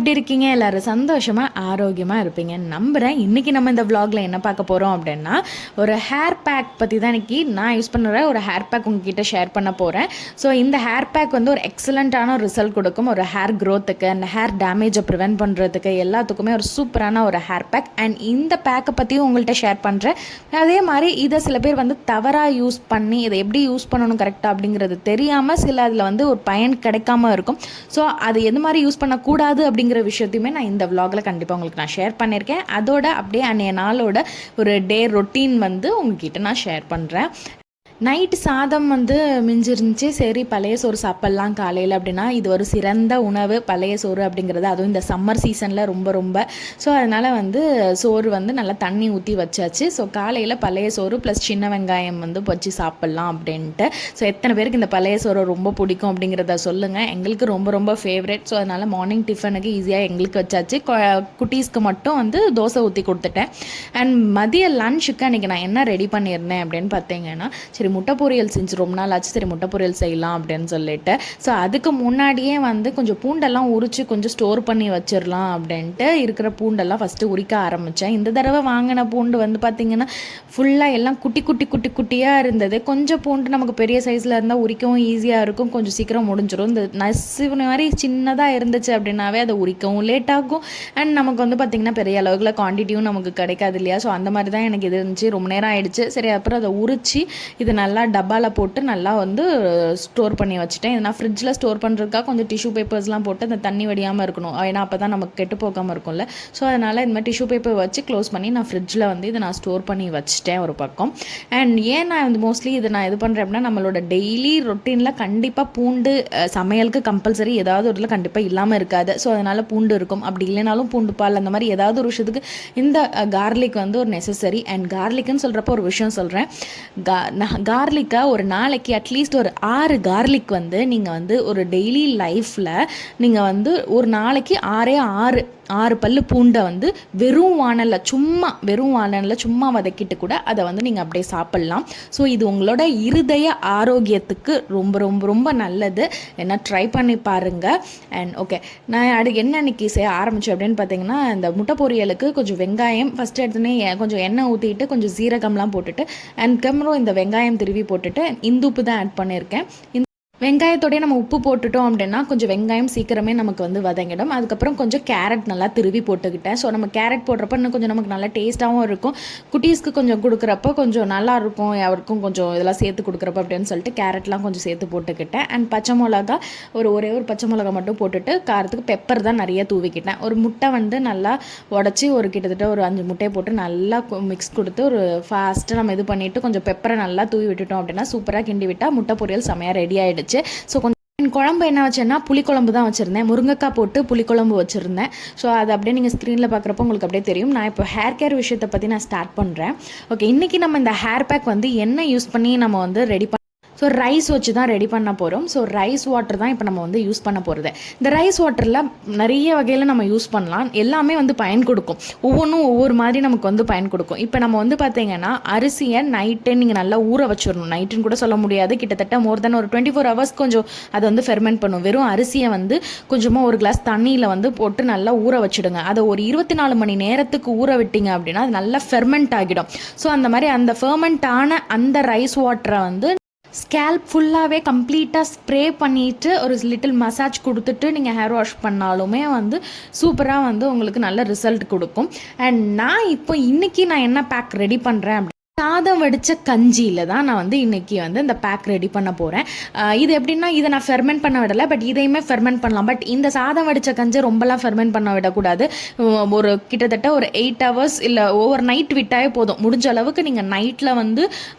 எப்படி இருக்கீங்க? எல்லாரும் சந்தோஷமாக ஆரோக்கியமாக இருப்பீங்கன்னு நம்புகிறேன். இன்றைக்கி நம்ம இந்த vlogல என்ன பார்க்க போகிறோம் அப்படின்னா, ஒரு ஹேர் பேக் பற்றி தான் இன்றைக்கி நான் யூஸ் பண்ணுற ஒரு ஹேர் பேக் உங்ககிட்ட ஷேர் பண்ண போகிறேன். ஸோ இந்த ஹேர் பேக் வந்து ஒரு எக்ஸலண்ட்டான ஒரு ரிசல்ட் கொடுக்கும். ஒரு ஹேர் க்ரோத்துக்கு அந்த ஹேர் டேமேஜை ப்ரிவென்ட் பண்ணுறதுக்கு எல்லாத்துக்குமே ஒரு சூப்பரான ஒரு ஹேர் பேக். அண்ட் இந்த பேக்கை பற்றியும் உங்கள்கிட்ட ஷேர் பண்ணுறேன். அதே மாதிரி இதை சில பேர் வந்து தவறாக யூஸ் பண்ணி இதை எப்படி யூஸ் பண்ணணும் கரெக்டாக அப்படிங்கிறது தெரியாமல் சில அதில் வந்து ஒரு பயன் கிடைக்காம இருக்கும். ஸோ அது எது மாதிரி யூஸ் பண்ணக்கூடாது அப்படிங்கிற விஷயத்தையுமே நான் இந்த vlogல கண்டிப்பாக உங்களுக்கு நான் ஷேர் பண்ணியிருக்கேன். அதோட அப்படியே அன்றைய நாளோட ஒரு டே ரொட்டீன் வந்து உங்ககிட்ட நான் ஷேர் பண்ணுறேன். நைட்டு சாதம் வந்து மிஞ்சிருந்துச்சு. சரி பழைய சோறு சாப்பிட்லாம் காலையில் அப்படின்னா இது ஒரு சிறந்த உணவு பழைய சோறு அப்படிங்கிறது. அதுவும் இந்த சம்மர் சீசனில் ரொம்ப ஸோ அதனால் வந்து சோறு வந்து நல்லா தண்ணி ஊற்றி வச்சாச்சு. ஸோ காலையில் பழைய சோறு ப்ளஸ் சின்ன வெங்காயம் வந்து வச்சு சாப்பிட்லாம் அப்படின்ட்டு. ஸோ எத்தனை பேருக்கு இந்த பழைய சோறு ரொம்ப பிடிக்கும் அப்படிங்கிறத சொல்லுங்கள். எங்களுக்கு ரொம்ப ஃபேவரட். ஸோ அதனால் மார்னிங் டிஃபனுக்கு ஈஸியாக எங்களுக்கு வச்சாச்சு. குட்டீஸ்க்கு மட்டும் வந்து தோசை ஊற்றி கொடுத்துட்டேன். அண்ட் மதிய லன்ச்சுக்கு அன்றைக்கி நான் என்ன ரெடி பண்ணியிருந்தேன் அப்படின்னு பார்த்தீங்கன்னா, சரி முட்டை பொரியல் செஞ்சு ரொம்ப நாள் ஆச்சு, சரி முட்டை பொரியல் செய்யலாம் அப்படின்னு சொல்லிட்டு. ஸோ அதுக்கு முன்னாடியே வந்து கொஞ்சம் பூண்டெல்லாம் உரித்து கொஞ்சம் ஸ்டோர் பண்ணி வச்சிடலாம் அப்படின்ட்டு இருக்கிற பூண்டெல்லாம் ஃபஸ்ட்டு உரிக்க ஆரம்பித்தேன். இந்த தடவை வாங்கின பூண்டு வந்து பார்த்திங்கன்னா ஃபுல்லாக எல்லாம் குட்டியாக இருந்தது. கொஞ்சம் பூண்டு நமக்கு பெரிய சைஸில் இருந்தால் உரிக்கவும் ஈஸியாக இருக்கும், கொஞ்சம் சீக்கிரம் முடிஞ்சிடும். இந்த நசுவு மாதிரி சின்னதாக இருந்துச்சு அப்படின்னாவே அதை உரிக்கவும் லேட் ஆகும். அண்ட் நமக்கு வந்து பார்த்திங்கன்னா பெரிய அளவுக்குள்ள குவான்டிட்டியும் நமக்கு கிடைக்காது இல்லையா. ஸோ அந்த மாதிரி தான் எனக்கு இது இருந்துச்சு. ரொம்ப நேரம் ஆகிடுச்சு. சரி அப்புறம் அதை உரித்து இது நல்லா டப்பாவில் போட்டு நல்லா வந்து ஸ்டோர் பண்ணி வச்சுட்டேன். இது நான் ஃப்ரிட்ஜில் ஸ்டோர் பண்ணுறதுக்காக கொஞ்சம் டிஷ்யூ பேப்பர்ஸ்லாம் போட்டு அந்த தண்ணி வடியாமல் இருக்கணும், ஏன்னா அப்போ தான் நமக்கு கெட்டு போகாமல் இருக்கும்ல. ஸோ அதனால் இந்த மாதிரி டிஷ்யூ பேப்பர் வச்சு க்ளோஸ் பண்ணி நான் ஃப்ரிட்ஜில் வந்து இதை நான் ஸ்டோர் பண்ணி வச்சுட்டேன் ஒரு பக்கம். அண்ட் ஏன் நான் வந்து மோஸ்ட்லி இதை நான் இது பண்ணுறேன் அப்படின்னா, நம்மளோட டெய்லி ரொட்டீனில் கண்டிப்பாக பூண்டு சமையலுக்கு கம்பல்சரி ஏதாவது ஒரு இதில் கண்டிப்பாக இல்லாமல் இருக்காது. ஸோ அதனால் பூண்டு இருக்கும். அப்படி இல்லைனாலும் பூண்டு பால் அந்த மாதிரி ஏதாவது ஒரு விஷயத்துக்கு இந்த கார்லிக் வந்து ஒரு நெசசரி. அண்ட் கார்லிக்குன்னு சொல்கிறப்போ ஒரு விஷயம் சொல்கிறேன். கார்லிக்கை ஒரு நாளைக்கு அட்லீஸ்ட் ஒரு 6 கார்லிக் வந்து நீங்கள் வந்து ஒரு டெய்லி லைஃப்பில் நீங்கள் வந்து ஒரு நாளைக்கு 6 பல்லு பூண்டை வந்து வெறும் வானலில் சும்மா வதக்கிட்டு கூட அதை வந்து நீங்கள் அப்படியே சாப்பிட்லாம். ஸோ இது உங்களோட இருதய ஆரோக்கியத்துக்கு ரொம்ப நல்லது. என்ன ட்ரை பண்ணி பாருங்கள். அண்ட் ஓகே, நான் என்ன இன்னைக்கு செய்ய ஆரம்பித்தேன் அப்படின்னு பார்த்தீங்கன்னா, இந்த முட்டை பொரியலுக்கு கொஞ்சம் வெங்காயம் ஃபஸ்ட்டு எடுத்துனே கொஞ்சம் எண்ணெய் ஊற்றிட்டு கொஞ்சம் சீரகம்லாம் போட்டுட்டு அண்ட் கம்ரம் இந்த வெங்காயம் திருவி போட்டுட்டு இந்துப்பு தான் ஆட் பண்ணியிருக்கேன். வெங்காயத்தோடய நம்ம உப்பு போட்டுட்டோம் அப்படின்னா கொஞ்சம் வெங்காயம் சீக்கிரமே நமக்கு வந்து வதங்கிடும். அதுக்கப்புறம் கொஞ்சம் கேரட் நல்லா திருவி போட்டுக்கிட்டேன். ஸோ நம்ம கேரட் போடுறப்ப இன்னும் கொஞ்சம் நமக்கு நல்லா டேஸ்ட்டாகவும் இருக்கும். குட்டீஸ்க்கு கொஞ்சம் கொடுக்குறப்ப கொஞ்சம் நல்லா இருக்கும், அவருக்கும் கொஞ்சம் இதெல்லாம் சேர்த்து கொடுக்குறப்ப அப்படின்னு சொல்லிட்டு கேரட்லாம் கொஞ்சம் சேர்த்து போட்டுக்கிட்டேன். அண்ட் பச்சை மிளகா ஒரே ஒரு பச்சை மிளகா மட்டும் போட்டுட்டு காரத்துக்கு பெப்பர் தான் நிறைய தூவிக்கிட்டேன். ஒரு முட்டை வந்து நல்லா உடச்சி கிட்டத்தட்ட ஒரு 5 முட்டையை போட்டு நல்லா மிக்ஸ் கொடுத்து ஒரு ஃபாஸ்ட்டாக நம்ம இது பண்ணிவிட்டு கொஞ்சம் பெப்பரை நல்லா தூவி விட்டுட்டோம் அப்படின்னா சூப்பராக கிண்டி விட்டால் முட்டை பொரியல் செமையாக ரெடி ஆகிடுச்சு. ஸோ கொஞ்சம் குழம்பு என்ன வச்சேன்னா புளிக்குழம்பு தான் வச்சுருந்தேன். முருங்கைக்காய் போட்டு புளிக்குழம்பு வச்சுருந்தேன். ஸோ அது அப்படியே நீங்கள் ஸ்க்ரீனில் பார்க்குறப்போ உங்களுக்கு அப்படியே தெரியும். நான் இப்போ ஹேர் கேர் விஷயத்தை பற்றி நான் ஸ்டார்ட் பண்ணுறேன். ஓகே, இன்றைக்கி நம்ம இந்த ஹேர் பேக் வந்து என்ன யூஸ் பண்ணி நம்ம வந்து ரெடி ஸோ ரைஸ் வச்சு தான் ரெடி பண்ண போகிறோம். ஸோ ரைஸ் வாட்டர் தான் இப்போ நம்ம வந்து யூஸ் பண்ண போகிறது. இந்த ரைஸ் வாட்டரில் நிறைய வகையில் நம்ம யூஸ் பண்ணலாம். எல்லாமே வந்து பயன் கொடுக்கும். ஒவ்வொன்றும் ஒவ்வொரு மாதிரி நமக்கு வந்து பயன் கொடுக்கும். இப்போ நம்ம வந்து பார்த்தீங்கன்னா அரிசியை நைட்டே நீங்கள் நல்லா ஊற வச்சிடணும். நைட்டுன்னு கூட சொல்ல முடியாது, கிட்டத்தட்ட மோர் தென் ஒரு 24 ஹவர்ஸ் கொஞ்சம் அதை வந்து ஃபெர்மெண்ட் பண்ணும். வெறும் அரிசியை வந்து கொஞ்சமாக ஒரு கிளாஸ் தண்ணியில் வந்து போட்டு நல்லா ஊற வச்சுடுங்க. அதை ஒரு 24 மணி நேரத்துக்கு ஊற விட்டீங்க அப்படின்னா அது நல்லா ஃபெர்மெண்ட் ஆகிடும். ஸோ அந்த மாதிரி அந்த ஃபெர்மெண்ட் ஆன அந்த ரைஸ் வாட்டரை வந்து ஸ்கேல்ப் ஃபுல்லாகவே கம்ப்ளீட்டாக ஸ்ப்ரே பண்ணிவிட்டு ஒரு லிட்டில் மசாஜ் கொடுத்துட்டு நீங்கள் ஹேர் வாஷ் பண்ணாலுமே வந்து சூப்பராக வந்து உங்களுக்கு நல்ல ரிசல்ட் கொடுக்கும். அண்ட் நான் இப்போ இன்றைக்கி நான் என்ன பேக் ரெடி பண்ணுறேன், சாதம் வடித்த கஞ்சியில் தான் நான் வந்து இன்றைக்கி வந்து இந்த பேக் ரெடி பண்ண போகிறேன். இது எப்படின்னா இதை நான் ஃபெர்மெண்ட் பண்ண விடலை, பட் இதையுமே ஃபெர்மெண்ட் பண்ணலாம். பட் இந்த சாதம் வடித்த கஞ்சி ரொம்பலாம் ஃபெர்மெண்ட் பண்ண விடக்கூடாது. ஒரு கிட்டத்தட்ட ஒரு 8 ஹவர்ஸ் இல்லை ஓவர் நைட் விட்டாலே போதும். முடிஞ்ச அளவுக்கு நீங்கள் நைட்டில் வந்து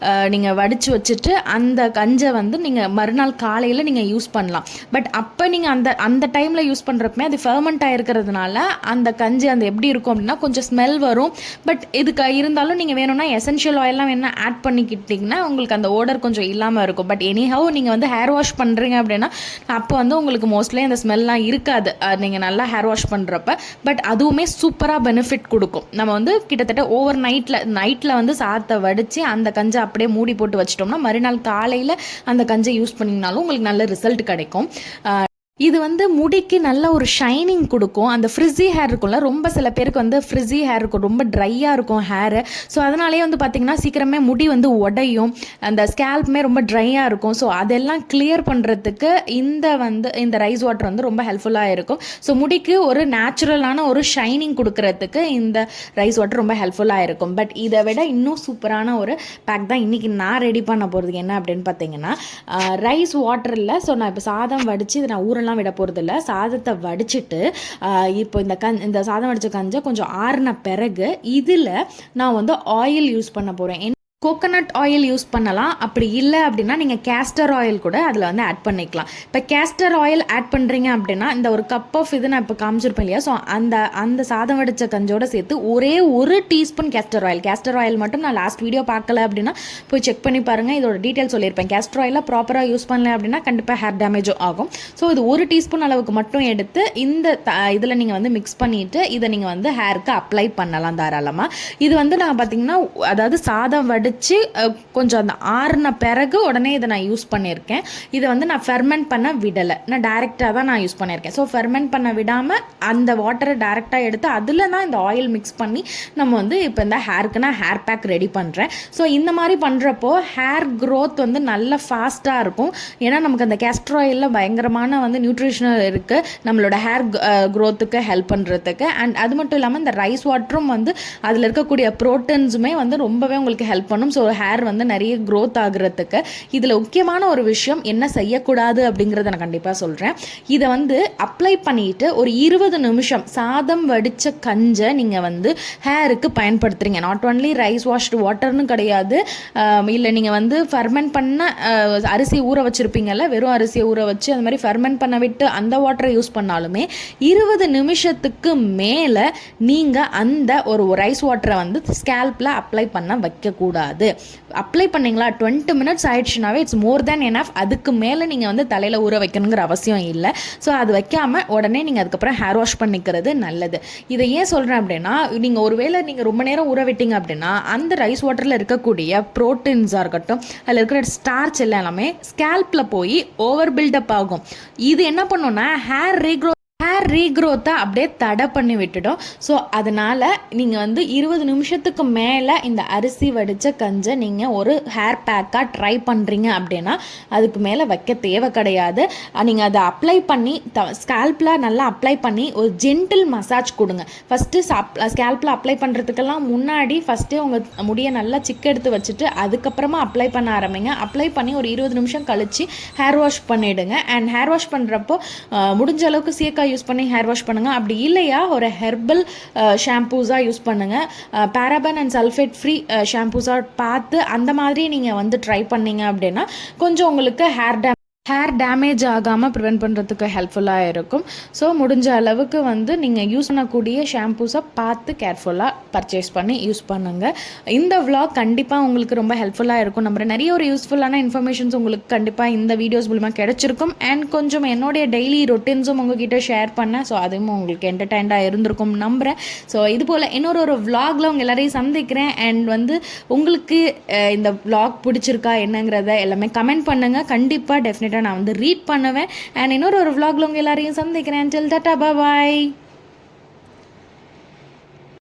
நீங்கள் வடித்து வச்சுட்டு அந்த கஞ்சை வந்து நீங்கள் மறுநாள் காலையில் நீங்கள் யூஸ் பண்ணலாம். பட் அப்போ நீங்கள் அந்த டைமில் யூஸ் பண்ணுறப்பமே அது ஃபெர்மெண்ட் ஆகிருக்கிறதுனால அந்த கஞ்சி அந்த எப்படி இருக்கும் அப்படின்னா கொஞ்சம் ஸ்மெல் வரும். பட் இதுக்கு இருந்தாலும் நீங்கள் வேணும்னா எசென்ஷியல் ஆயிலெலாம் வேணா ஆட் பண்ணிக்கிட்டிங்கன்னா உங்களுக்கு அந்த ஓடர் கொஞ்சம் இல்லாமல் இருக்கும். பட் எனிஹவ் நீங்கள் வந்து ஹேர் வாஷ் பண்ணுறீங்க அப்படின்னா அப்போ வந்து உங்களுக்கு மோஸ்ட்லி அந்த ஸ்மெல்லாம் இருக்காது நீங்கள் நல்லா ஹேர் வாஷ் பண்ணுறப்ப. பட் அதுவுமே சூப்பராக பெனிஃபிட் கொடுக்கும். நம்ம வந்து கிட்டத்தட்ட ஓவர் நைட்டில் வந்து சாதத்தை வடித்து அந்த கஞ்சை அப்படியே மூடி போட்டு வச்சிட்டோம்னா மறுநாள் காலையில் அந்த கஞ்சை யூஸ் பண்ணிங்கனாலும் உங்களுக்கு நல்ல ரிசல்ட் கிடைக்கும். இது வந்து முடிக்கு நல்ல ஒரு ஷைனிங் கொடுக்கும். அந்த ஃப்ரிஸி ஹேர் இருக்கும்ல, ரொம்ப சில பேருக்கு வந்து ஃப்ரிஸி ஹேர் இருக்கும், ரொம்ப ட்ரையாக இருக்கும் ஹேரு. ஸோ அதனாலேயே வந்து பார்த்திங்கன்னா சீக்கிரமே முடி வந்து உடையும், அந்த ஸ்கேல்ப்புமே ரொம்ப ட்ரையாக இருக்கும். ஸோ அதெல்லாம் கிளியர் பண்ணுறதுக்கு இந்த ரைஸ் வாட்டர் வந்து ரொம்ப ஹெல்ப்ஃபுல்லாக இருக்கும். ஸோ முடிக்கு ஒரு நேச்சுரலான ஒரு ஷைனிங் கொடுக்கறதுக்கு இந்த ரைஸ் வாட்டர் ரொம்ப ஹெல்ப்ஃபுல்லாக இருக்கும். பட் இதை விட இன்னும் சூப்பரான ஒரு பேக் தான் இன்றைக்கி நான் ரெடி பண்ண போகிறது. என்ன அப்படின்னு பார்த்தீங்கன்னா, ரைஸ் வாட்டரில் ஸோ நான் இப்போ சாதம் வடித்து இதை நான் ஊரெல்லாம் விட போகிறதில்ல. சாதத்தை வடிச்சிட்டு இப்போ இந்த சாதம் வடித்த கஞ்சை கொஞ்சம் ஆறின பிறகு இதில் நான் வந்து ஆயில் யூஸ் பண்ண போகிறேன். கோகோனட் ஆயில் யூஸ் பண்ணலாம். அப்படி இல்லை அப்படின்னா நீங்கள் கேஸ்டர் ஆயில் கூட அதில் வந்து ஆட் பண்ணிக்கலாம். இப்போ கேஸ்டர் ஆயில் ஆட் பண்ணுறீங்க அப்படின்னா இந்த ஒரு கப் ஆஃப் இது நான் இப்போ காமிச்சிருப்பேன் இல்லையா, ஸோ அந்த சாதம் வடித்த கஞ்சோடு சேர்த்து ஒரே ஒரு டீஸ்பூன் கேஸ்டர் ஆயில் மட்டும் நான் லாஸ்ட் வீடியோ பார்க்கல அப்படின்னா போய் செக் பண்ணி பாருங்கள். இதோட டீட்டெயில் சொல்லியிருப்பேன். கேஸ்டர் ஆயிலை ப்ராப்பராக யூஸ் பண்ணல அப்படின்னா கண்டிப்பாக ஹேர் டேமேஜும் ஆகும். ஸோ இது ஒரு டீஸ்பூன் அளவுக்கு மட்டும் எடுத்து இதில் நீங்கள் வந்து மிக்ஸ் பண்ணிவிட்டு இதை நீங்கள் வந்து ஹேருக்கு அப்ளை பண்ணலாம் தாராளமாக. இது வந்து நான் பார்த்தீங்கன்னா அதாவது சாதம் வடித்து கொஞ்சம் அந்த ஆறுன பிறகு உடனே இதை நான் யூஸ் பண்ணியிருக்கேன். இதை வந்து நான் ஃபெர்மெண்ட் பண்ண விடலை, நான் டைரெக்டாக தான் நான் யூஸ் பண்ணியிருக்கேன். ஸோ ஃபெர்மெண்ட் பண்ண விடாமல் அந்த வாட்டரை டைரெக்டாக எடுத்து அதில் தான் இந்த ஆயில் மிக்ஸ் பண்ணி நம்ம வந்து இப்போ இந்த ஹேருக்கு நான் ஹேர் பேக் ரெடி பண்ணுறேன். ஸோ இந்த மாதிரி பண்ணுறப்போ ஹேர் க்ரோத் வந்து நல்ல ஃபாஸ்ட்டாக இருக்கும். ஏன்னா நமக்கு அந்த கேஸ்டர் ஆயிலில் பயங்கரமான வந்து நியூட்ரிஷனல் இருக்குது நம்மளோட ஹேர் க்ரோத்துக்கு ஹெல்ப் பண்ணுறதுக்கு. அண்ட் அது மட்டும் இல்லாமல் இந்த ரைஸ் வாட்டரும் வந்து அதில் இருக்கக்கூடிய ப்ரோட்டீன்ஸுமே வந்து ரொம்பவே உங்களுக்கு ஹெல்ப் பண்ணும். ஸோ ஹேர் வந்து நிறைய க்ரோத் ஆகுறதுக்கு. இதில் முக்கியமான ஒரு விஷயம் என்ன செய்யக்கூடாது அப்படிங்கிறத நான் கண்டிப்பாக சொல்கிறேன். இதை வந்து அப்ளை பண்ணிவிட்டு ஒரு 20 நிமிஷம் சாதம் வடித்த கஞ்சை நீங்கள் வந்து ஹேருக்கு பயன்படுத்துகிறீங்க. நாட் ஒன்லி ரைஸ் வாஷ்டு வாட்டர்னு கிடையாது, இல்லை நீங்கள் வந்து ஃபெர்மெண்ட் பண்ண அரிசி ஊற வச்சுருப்பீங்கல்ல, வெறும் அரிசியை ஊற வச்சு அந்த மாதிரி ஃபெர்மெண்ட் பண்ண விட்டு அந்த வாட்டரை யூஸ் பண்ணாலுமே 20 நிமிஷத்துக்கு மேலே நீங்கள் அந்த ஒரு ரைஸ் வாட்டரை வந்து ஸ்கேல்பில் அப்ளை பண்ண வைக்கக்கூடாது. அப்ளை பண்ணிங்களா 20 மினிட்ஸ் ஆயிடுச்சுனாவே இட்ஸ் மோர் தேன் எனஃப். அதுக்கு மேலே நீங்கள் வந்து தலையில் ஊற வைக்கணுங்கிற அவசியம் இல்லை. ஸோ அது வைக்காமல் உடனே நீங்கள் அதுக்கப்புறம் ஹேர் வாஷ் பண்ணிக்கிறது நல்லது. இதை ஏன் சொல்கிறேன் அப்படின்னா, நீங்கள் ஒருவேளை நீங்கள் ரொம்ப நேரம் ஊற விட்டீங்க அப்படின்னா அந்த ரைஸ் வாட்டரில் இருக்கக்கூடிய ப்ரோட்டீன்ஸாக இருக்கட்டும், அதில் இருக்கிற ஸ்டார்ச் எல்லாமே ஸ்கேல்பில் போய் ஓவர் பில்டப் ஆகும். இது என்ன பண்ணுன்னா ஹேர் ரீக்ரோத்தை அப்படியே தடை பண்ணி விட்டுடும். ஸோ அதனால் நீங்கள் வந்து 20 நிமிஷத்துக்கு மேலே இந்த அரிசி வடித்த கஞ்சை நீங்கள் ஒரு ஹேர் பேக்காக ட்ரை பண்ணுறீங்க அப்படின்னா அதுக்கு மேலே வைக்க தேவை கிடையாது. நீங்கள் அதை அப்ளை பண்ணி ஸ்கேல்பில் நல்லா அப்ளை பண்ணி ஒரு ஜென்டில் மசாஜ் கொடுங்க. ஃபஸ்ட்டு ஸ்கேல்பில் அப்ளை பண்ணுறதுக்கெல்லாம் முன்னாடி ஃபஸ்ட்டே உங்கள் முடியை நல்லா சிக்கெடுத்து வச்சுட்டு அதுக்கப்புறமா அப்ளை பண்ண ஆரம்பிங்க. அப்ளை பண்ணி ஒரு 20 நிமிஷம் கழித்து ஹேர் வாஷ் பண்ணிவிடுங்க. அண்ட் ஹேர் வாஷ் பண்ணுறப்போ முடிஞ்ச அளவுக்கு சீக்காய் யூஸ் பண்ணி ஹேர் வாஷ் பண்ணுங்கள். அப்படி இல்லையா ஒரு ஹெர்பல் ஷாம்பூஸாக யூஸ் பண்ணுங்கள். பேராபன் அண்ட் சல்ஃபேட் ஃப்ரீ ஷாம்பூஸாக பார்த்து அந்த மாதிரி நீங்கள் வந்து ட்ரை பண்ணீங்க அப்படின்னா கொஞ்சம் உங்களுக்கு ஹேர் டேமேஜ் ஆகாமல் ப்ரிவென்ட் பண்ணுறதுக்கு ஹெல்ப்ஃபுல்லாக இருக்கும். ஸோ முடிஞ்ச அளவுக்கு வந்து நீங்கள் யூஸ் பண்ணக்கூடிய ஷாம்பூஸை பார்த்து கேர்ஃபுல்லாக பர்ச்சேஸ் பண்ணி யூஸ் பண்ணுங்கள். இந்த vlog கண்டிப்பாக உங்களுக்கு ரொம்ப ஹெல்ப்ஃபுல்லாக இருக்கும். நம்ம நிறைய ஒரு யூஸ்ஃபுல்லான இன்ஃபர்மேஷன்ஸ் உங்களுக்கு கண்டிப்பாக இந்த வீடியோஸ் மூலமாக கிடச்சிருக்கும். அண்ட் கொஞ்சம் என்னுடைய டெய்லி ரொட்டீன்ஸும் உங்ககிட்ட ஷேர் பண்ணேன். ஸோ அதுவும் உங்களுக்கு என்டர்டைன்டாக இருந்திருக்கும் நம்புகிறேன். ஸோ இது போல் இன்னொரு vlogல உங்கள் எல்லாரையும் சந்திக்கிறேன். அண்ட் வந்து உங்களுக்கு இந்த vlog பிடிச்சிருக்கா என்னங்கிறத எல்லாமே கமெண்ட் பண்ணுங்கள். கண்டிப்பாக டெஃபினட்டாக நான் வந்து ரீட் பண்ணுவேன். அண்ட் இன்னொரு vlogல உங்கள் எல்லாரையும் சந்திக்கிறேன். Till tata, bye bye.